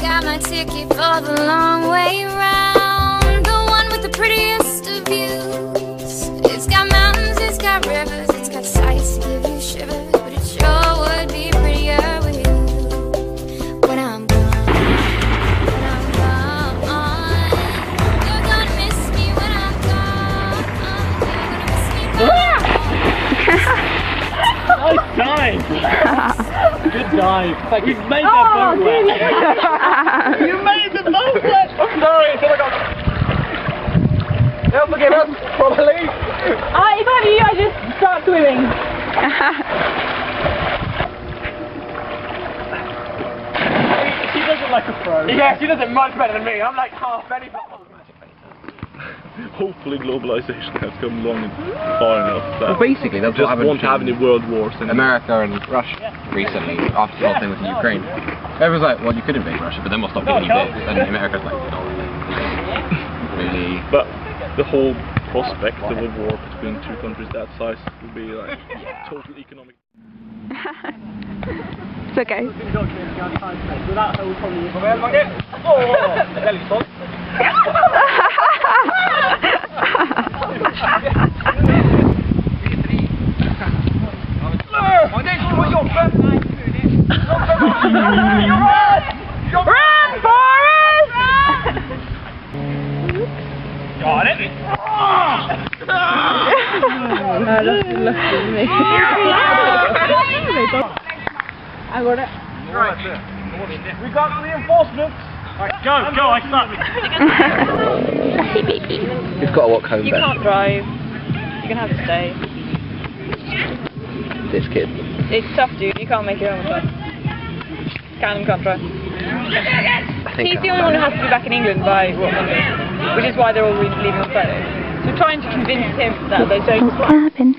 got my ticket for the long way round, the one with the prettiest of views. It's got mountains, it's got rivers, it's got sights to give you shivers, but it sure would be prettier with you when I'm gone. When I'm gone, you're gonna miss me when I'm gone. You're gonna miss me when I'm gone. Nice dive! Good dive. Like you've made that boat wet. You made the boat wet! I'm sorry, I got... Don't forgive us, probably. If I were you, I'd just start swimming. She does it like a pro. Yeah, she does it much better than me. I'm like half any. Hopefully globalization has come along far enough that Well, basically, that's just what happened won't have any world wars anymore. America and Russia recently, after the whole thing with Ukraine. Everyone's like, well, you could invade Russia, but then we'll stop giving you bits. And America's like, no. Really? But the whole prospect of a war between two countries that size would be like total economic. It's okay. Without her, we'll probably... Run, Forrest! Got it! I got it. Right. We got reinforcements! Right, go, I start. You've got to walk home You then. can't drive. You're gonna have to stay. This kid. It's tough, dude. You can't make it home on time. Can't try. I think He's the only one who has to be back in England by what Monday, which is why they're all leaving on Friday. So we're trying to convince him that they're going to Cabin.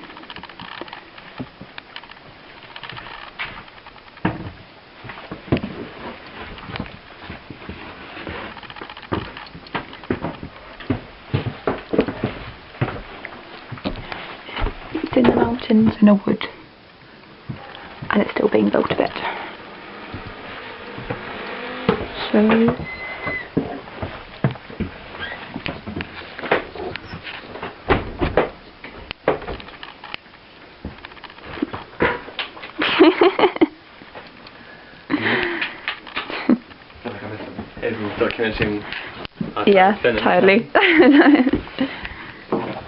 It's in the mountains in a wood, and it's still being built a bit. So Documenting. yeah, totally.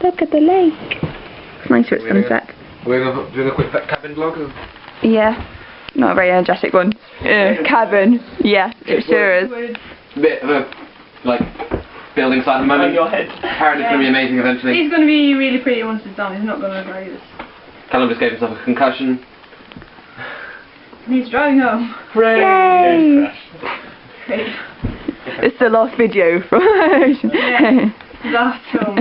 Look at the lake. It's nicer at sunset. We're doing a quick cabin vlog? Yeah, not a very energetic one. Cabin. Yeah, it sure is. Bit of a, like, building site at the moment. Your head. Apparently it's going to be amazing eventually. He's going to be really pretty once it's done. He's not going to regret this. Callum just gave himself a concussion. He's driving home. Yay! Great. It's the last video from Yeah. Last film.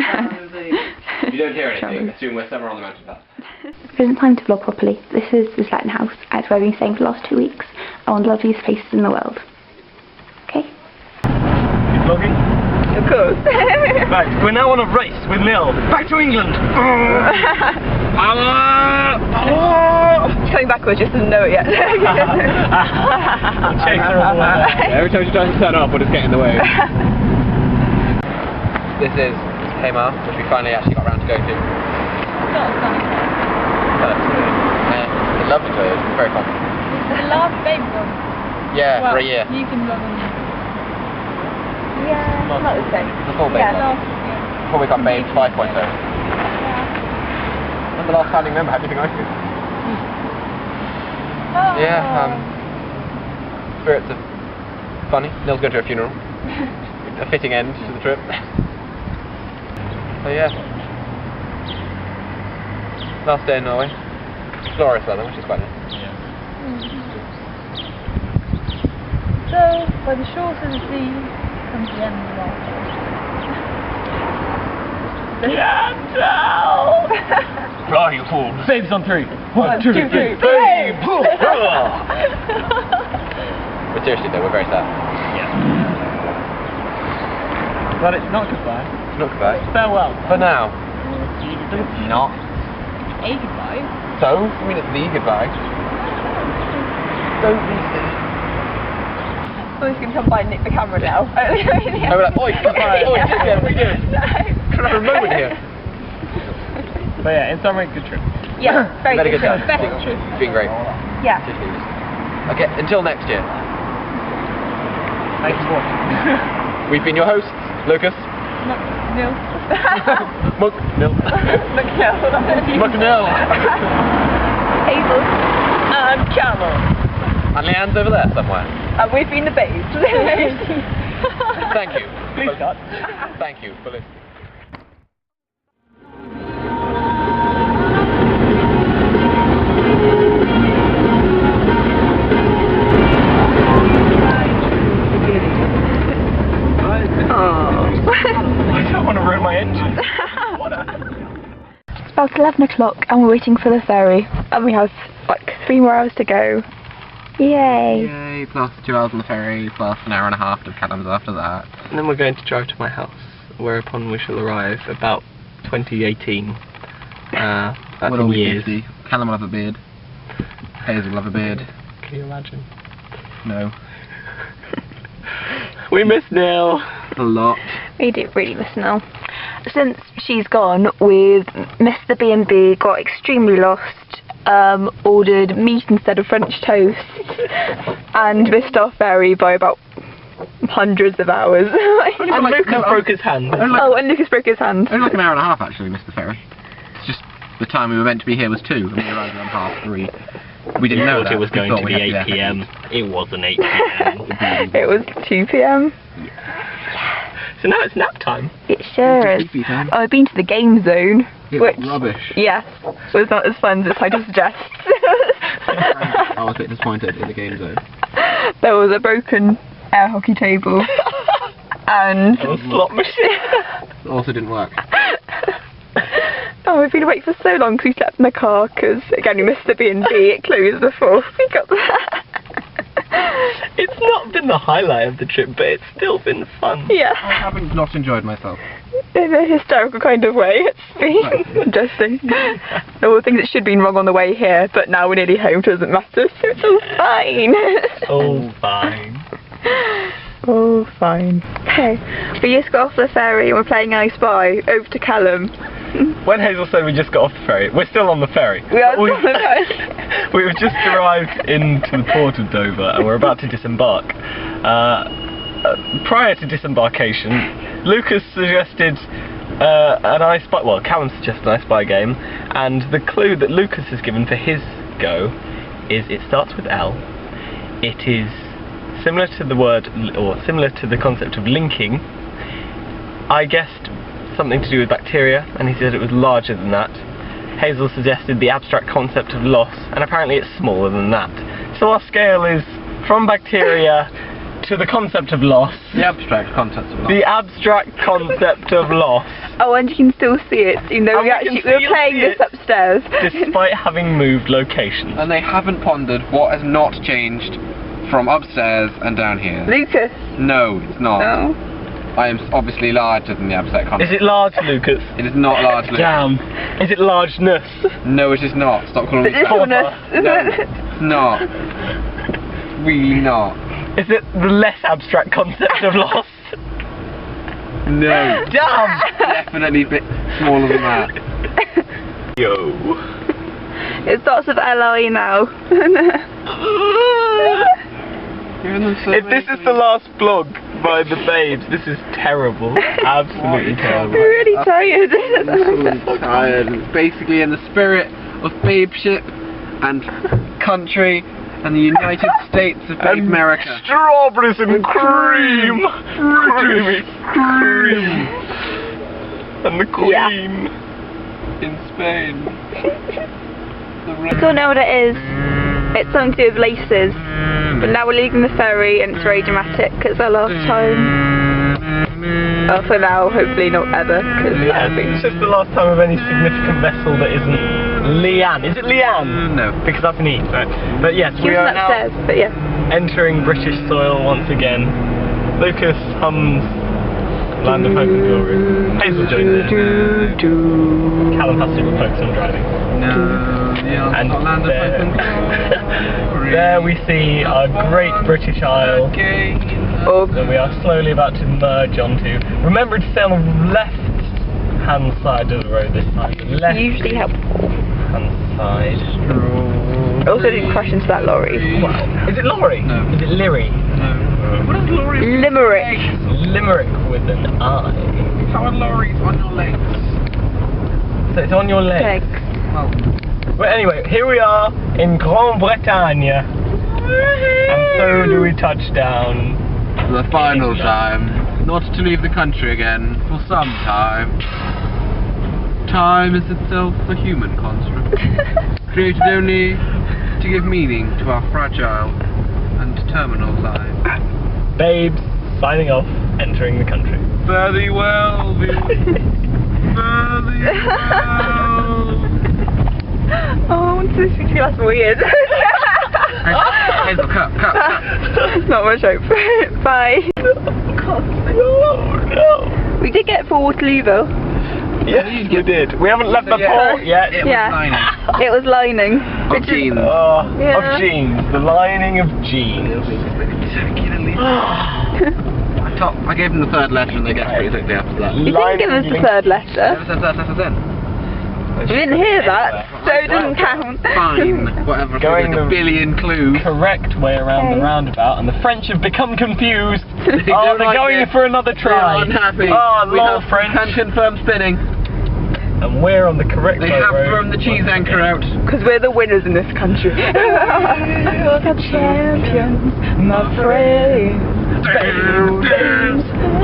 If you don't hear anything, assume we're somewhere on the mountaintop. It isn't time to vlog properly. This is the Slatton House. It's where I've been staying for the last 2 weeks. One of the loveliest places in the world. Okay? You vlogging? Of course. Right, we're now on a race with Neil. Back to England! He's coming backwards, just doesn't know it yet. Every time she tries to turn up, we'll just get in the way. This is Hamar, which we finally actually got around to go to. It's lovely to it, it's very fun. The last baby vlog. Yeah, for a year. You can vlog on this. Yeah, not the same. The full baby. Yeah. Before we got Babe 5.0. I'm the last founding member, how do you think I feel? Yeah, spirits are funny. Neil's going to a funeral. A fitting end to the trip. So yeah. Last day in Norway. Glorious weather, which is quite nice. So, by the shores of the sea comes the end of the world. Fly, you fool! Babe's on 3. 1, 2, 3. Babe! But seriously though, we're very sad. But it's not goodbye. It's not goodbye. Farewell. For now. Not. A goodbye. So? I mean it's the goodbye. Don't be silly. someone's going to come by and nick the camera now. I was like, oi, we do. Can I have a moment here? But yeah, in summary, good trip. Yeah, very good time. trip. It's been great. Yeah. Okay, until next year. Thanks for watching. We've been your hosts, Lucas. Nil. McNill. McNill. Hazel. And Callum. And Leanne's over there somewhere. And we've been the babes. Thank you. Please cut. Thank you for listening. I don't want to ruin my engine. It's about 11 o'clock and we're waiting for the ferry. And we have like 3 more hours to go. Yay! Yay, plus 2 hours on the ferry, plus an hour and a half to Callum's after that. And then we're going to drive to my house, whereupon we shall arrive about 2018. That's We'll in all be years. 50. Callum will have a beard. Hazel will have a beard. Can you imagine? No. We miss Neil. A lot. We do really miss Nell. Since she's gone, we've missed the B&B, got extremely lost, ordered meat instead of French toast, and missed our ferry by about hundreds of hours. And Lucas broke his hand. Oh, and Lucas broke his hand. Only like an hour and a half actually, we missed the ferry. It's just the time we were meant to be here was 2, and we arrived around 3:30. We didn't know that. It was We going thought to we be had 8 PM. It wasn't 8 PM. It was 2 PM. So now it's nap time. It sure is. sleepy time. Oh, I've been to the game zone. It which, was rubbish. yes, was not as fun as I just suggest. I was a bit disappointed in the game zone. There was a broken air hockey table and A slot machine. It also didn't work. oh, we've been awake for so long because we slept in the car because again we missed the B&B. It closed before we got there. It's not been the highlight of the trip, but it's still been fun. Yeah, I haven't not enjoyed myself. in a hysterical kind of way. It's been interesting. There were things that should have been wrong on the way here, but now we're nearly home, so it doesn't matter. So it's all fine. Oh, fine. Oh, fine. Okay, we just got off the ferry and we're playing I Spy over to Callum. When Hazel said we just got off the ferry, we're still on the ferry. We are But on the ferry. We've just arrived into the port of Dover and we're about to disembark. Prior to disembarkation, Lucas suggested an I Spy, well, Callum suggested an I Spy game, and the clue that Lucas has given for his go is it starts with L. It is similar to the word, or similar to the concept of linking. I guessed something to do with bacteria, and he said it was larger than that. Hazel suggested the abstract concept of loss, and apparently it's smaller than that. So our scale is from bacteria to the concept of loss. The abstract concept of loss. The abstract concept of loss, Oh, and you can still see it, even though And we we were still playing see this it. upstairs. despite having moved locations. And they haven't pondered what has not changed from upstairs and down here. Lucas. No, it's not. No. I am obviously larger than the abstract concept. Is it large, Lucas? It is not large. Lucas. Damn. Is it largeness? No, it is not. Stop calling me fat. Littleness, isn't No, it? it's not. Really not. Is it the less abstract concept of loss? No. Damn! Definitely a bit smaller than that. Yo. It starts with LI now. If this is the last vlog by the babes, this is terrible. Absolutely terrible. We're really tired. I'm so tired. It's basically in the spirit of babeship and country and the United States of Babe America. Strawberries and cream! Creamy cream! And the Queen in Spain. I don't know what it is. It's something to do with laces. But now we're leaving the ferry and it's very dramatic. It's our last time. Well, for now, hopefully not ever. Cause It's just the last time of any significant vessel that isn't Leanne. Is it Leanne? No. Because that's an E, right? But yes, She we was are now upstairs, but yeah. entering British soil once again. Lucas hums Land of Hope and Glory. Hazel joins in. Callum has to focus on driving. No. And there we see our great British Isle that we are slowly about to merge onto. Remember to stay on the left hand side of the road this time. The left Usually helpful. hand side. I also didn't crash into that lorry. Well, is it lorry? No. Is it Leary? What is lorry? Limerick. Limerick with an I. How are lorries on your legs? So it's on your legs. Legs. Well, Well, anyway, here we are in Grand Bretagne. And so do we touch down. For the final time, not to leave the country again for some time. Time is itself a human construct, created only to give meaning to our fragile and terminal lives. Babes, signing off, entering the country. fare thee well, fare thee well. Oh, this makes me less weird. Hazel, cut. Not much hope. Bye. No. We did get for Waterloo though. Yes, we did. We haven't left the port yet. It Yeah. was lining. It was lining. Of jeans. Yeah. Of jeans. The lining of jeans. I gave them the third letter and they guessed pretty quickly after that. You didn't give us the third letter. Ever since that letter then. You didn't hear that, so it didn't count. Fine, whatever. Going Like a the- billion clues. Correct way around the Okay. roundabout, and the French have become confused. They Oh, don't they're like going it. for another try. They're unhappy. Oh, We lol, have French. Can't confirm spinning. And we're on the correct They boat have road. thrown the cheese anchor out. Because we're the winners in this country. We're the champions, my friends.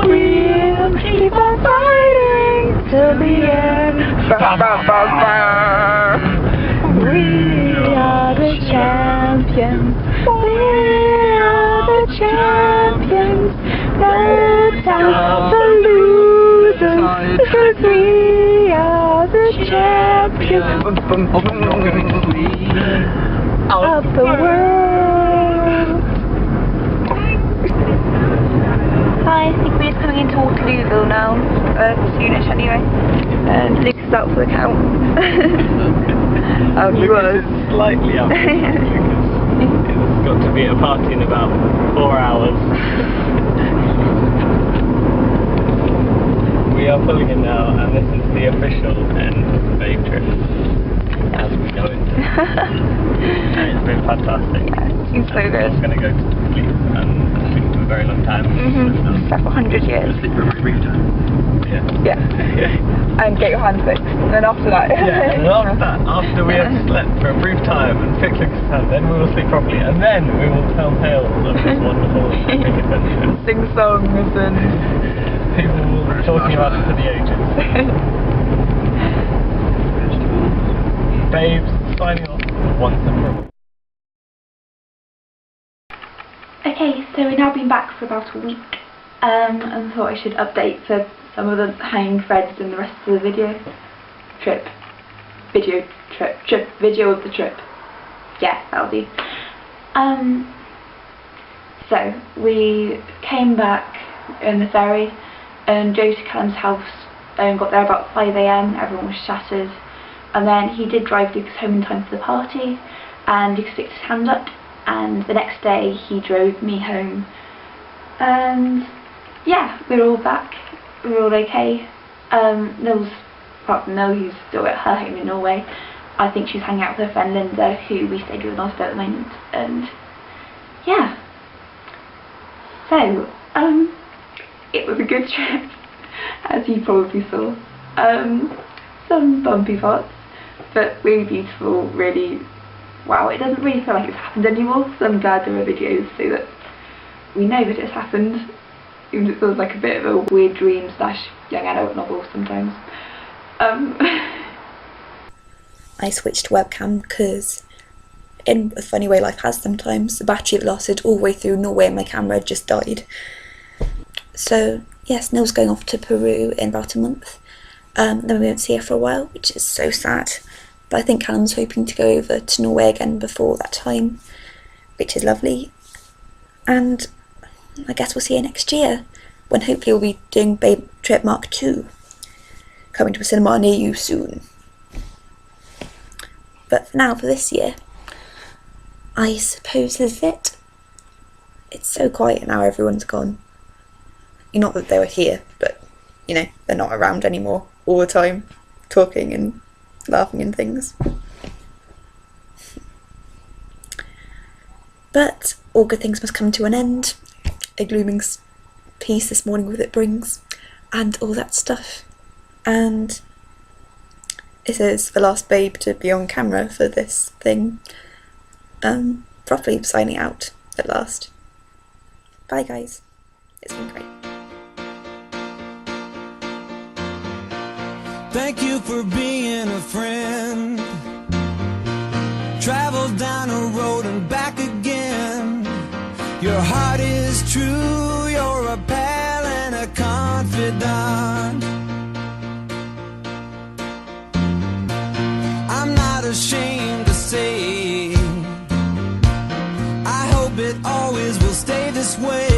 We'll keep on fighting till the end. We are the champions. We are the champions. No time for losers. Because we are the champions of the world. Hi, I think we're just coming into Waterlooville now, soonish anyway. And Luke's out for the count. He Lucas was. is slightly up. It's got to be at a party in about 4 hours. We are pulling in now, and this is the official end of the Babe trip as we know it. And it's been fantastic. Yeah, it's so good. I'm going to go to sleep and sleep for a very long time. Several hundred years. Sleep for a very brief time. Yeah. Yeah. And get your hands fixed. And then after that. Yeah, and after that, after we have slept for a brief time and fixed Lucas' hand, then we will sleep properly, and then we will tell tales of this wonderful epic adventure. Sing songs and People will be talking about it for the ages. Babes, signing off once and for all. Okay, so we've now been back for about a week, and thought I should update for some of the hanging threads in the rest of the video of the trip. Yeah, that'll do. So we came back in the ferry and drove to Callum's house and got there about 5 AM. Everyone was shattered, and then he did drive Lucas home in time for the party, and Lucas picked his hand up, and the next day he drove me home, and yeah, we're all back, we're all okay. Nils, apart from Nil, who's still at her home in Norway, I think she's hanging out with her friend Linda, who we stayed with last day at the moment, and yeah. So, it was a good trip, as you probably saw. Some bumpy parts, but really beautiful, really, wow, it doesn't really feel like it's happened anymore, so I'm glad there are videos so that we know that it's happened, even if it feels like a bit of a weird dream / young adult novel sometimes. I switched to webcam because, in a funny way life has sometimes, the battery had lasted all the way through Norway and my camera had just died. So yes, Nil's going off to Peru in about a month. Then we won't see her for a while, which is so sad. But I think Callum's hoping to go over to Norway again before that time, which is lovely. And I guess we'll see her next year, when hopefully we'll be doing Babe Trip Mark II, coming to a cinema near you soon. But for now, for this year, I suppose this is it. It's so quiet now, everyone's gone. Not that they were here, but, you know, they're not around anymore all the time, talking and laughing and things. But all good things must come to an end. A glooming peace this morning with it brings, and all that stuff. And this is the last babe to be on camera for this thing. Properly signing out at last. Bye guys. It's been great. Thank you for being a friend. Travel down a road and back again. Your heart is true, you're a pal and a confidant. I'm not ashamed to say, I hope it always will stay this way.